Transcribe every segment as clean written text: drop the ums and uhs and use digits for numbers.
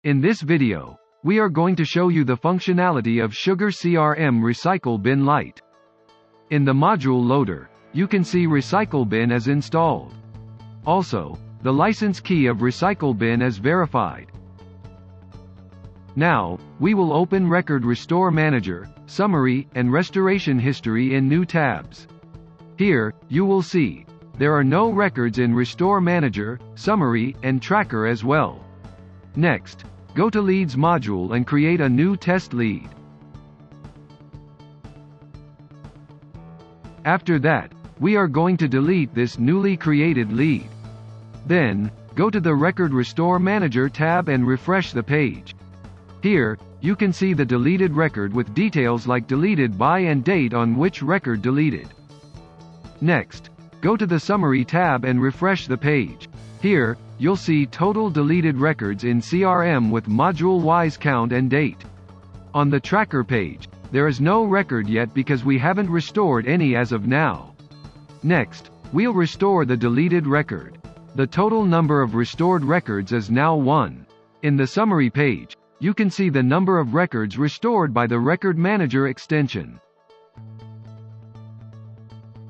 In this video, we are going to show you the functionality of SugarCRM Recycle Bin Lite. In the module loader, you can see Recycle Bin as installed. Also, the license key of Recycle Bin is verified. Now, we will open Record Restore Manager, Summary, and Restoration History in new tabs. Here, you will see, there are no records in Restore Manager, Summary, and Tracker as well. Next, go to Leads module and create a new test lead. After that, we are going to delete this newly created lead. Then, go to the Record Restore Manager tab and refresh the page. Here, you can see the deleted record with details like deleted by and date on which record deleted. Next, go to the Summary tab and refresh the page. Here, you'll see total deleted records in CRM with module-wise count and date. On the Tracker page, there is no record yet because we haven't restored any as of now. Next, we'll restore the deleted record. The total number of restored records is now 1. In the Summary page, you can see the number of records restored by the Record Manager extension.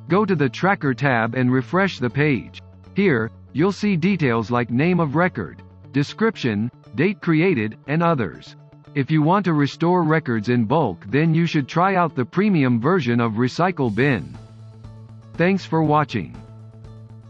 Go to the Tracker tab and refresh the page. Here, you'll see details like name of record, description, date created, and others. If you want to restore records in bulk, then you should try out the premium version of Recycle Bin. Thanks for watching.